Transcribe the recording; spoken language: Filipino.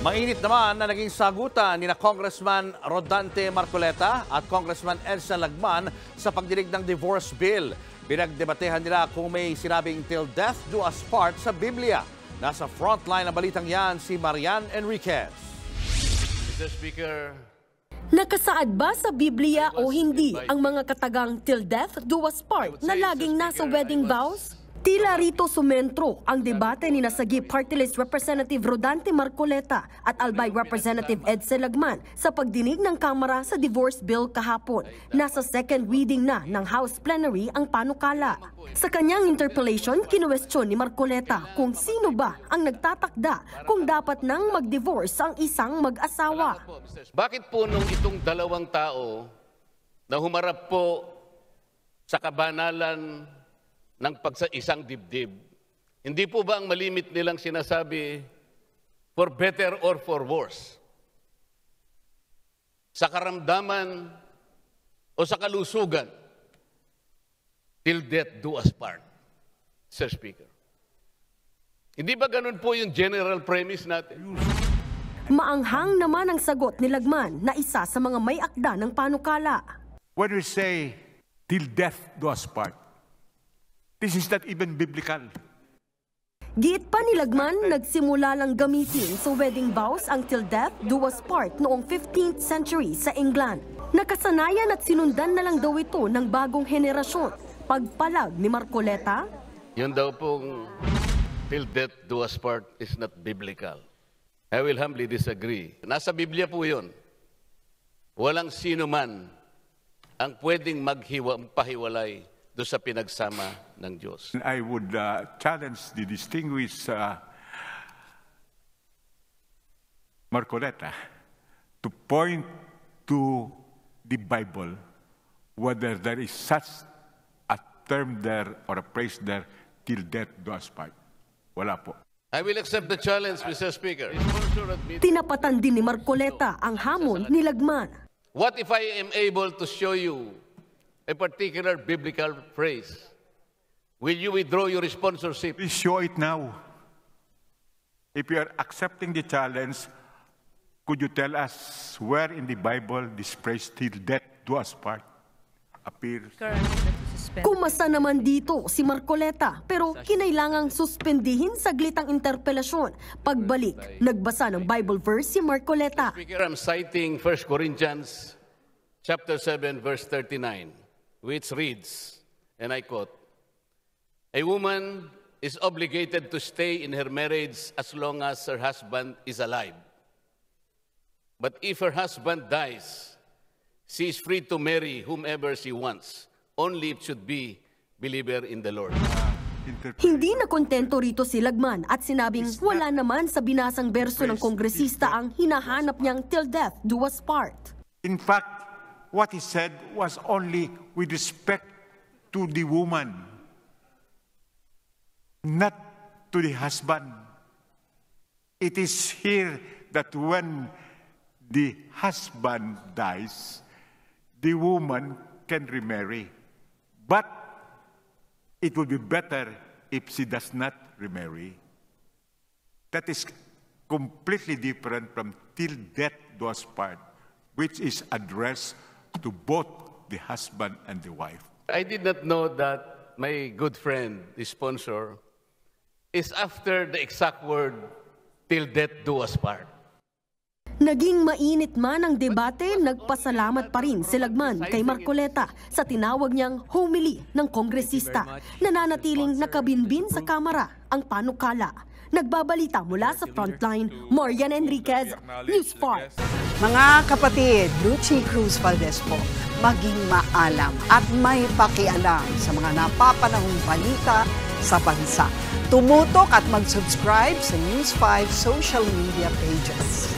Mainit naman na naging sagutan ni Congressman Rodante Marcoleta at Congressman Elsa Lagman sa pagdinig ng divorce bill. Pinagdebatehan nila kung may sinabing till death do us part sa Biblia. Nasa frontline ng balitang yan si Marian Enriquez. Mr. Speaker, nakasaad ba sa Biblia o hindi ang mga katagang till death do us part na laging nasa wedding vows? Tila rito sumentro ang debate ni Nasagip Party List Representative Rodante Marcoleta at Albay Representative Edse Lagman sa pagdinig ng Kamara sa divorce bill kahapon. Nasa second reading na ng House Plenary ang panukala. Sa kanyang interpellation, kinuwestiyon ni Marcoleta kung sino ba ang nagtatakda kung dapat nang mag-divorce ang isang mag-asawa. Bakit po nung itong dalawang tao na humarap po sa kabanalan ng isang dibdib, hindi po ba ang malimit nilang sinasabi for better or for worse? Sa karamdaman o sa kalusugan, till death do us part, Sir Speaker. Hindi ba ganun po yung general premise natin? Maanghang naman ang sagot ni Lagman na isa sa mga may akda ng panukala. When we say till death do us part, this is not even biblical. Giit pa ni Lagman, nagsimula lang gamitin sa wedding vows ang till death do us part noong 15th century sa England. Nakasanayan at sinundan na lang daw ito ng bagong henerasyon. Pagpalag ni Marcoleta, Yun daw pong till death do us part is not biblical. I will humbly disagree. Nasa Biblia po yun. Walang sino man ang pwedeng magpahiwalay doon sa pinagsama ng Diyos. I would challenge the distinguished Marcoleta to point to the Bible whether there is such a term there or a phrase there, till death do us part. Wala po. I will accept the challenge, Mr. Speaker. tinapatan din ni Marcoleta ang hamon ni Lagman. What if I am able to show you a particular biblical phrase? Will you withdraw your sponsorship? Please show it now. If you are accepting the challenge, could you tell us where in the Bible this phrase till death do us part appears? Kumasa naman dito si Marcoleta pero kinailangang suspendihin saglit ang interpelasyon. Pagbalik, nagbasa ng Bible verse si Marcoleta. Speaker, I'm citing 1 Corinthians chapter 7, verse 39. Which reads, and I quote, "A woman is obligated to stay in her marriage as long as her husband is alive. But if her husband dies, she is free to marry whomever she wants, only it should be believer in the Lord." Hindi na kontento rito si Lagman at sinabing wala naman sa binasang berso ng kongresista ang hinahanap niyang till death do us part. In fact, what he said was only with respect to the woman, not to the husband. It is here that when the husband dies, the woman can remarry. But it would be better if she does not remarry. That is completely different from till death do us part, which is addressed to both the husband and the wife. I did not know that my good friend, the sponsor, is after the exact word, till death do us part. Naging mainit man ang debate, nagpasalamat pa rin si Lagman kay Marcoleta sa tinawag niyang homily ng kongresista. Nananatiling nakabinbin sa Kamara ang panukala. Nagbabalita mula sa Frontline, Marian Enriquez, News 5. Mga kapatid, Lucy Cruz Valdez po, maging maalam at may pakialam sa mga napapanahong balita sa bansa. Tumutok at mag-subscribe sa News 5 social media pages.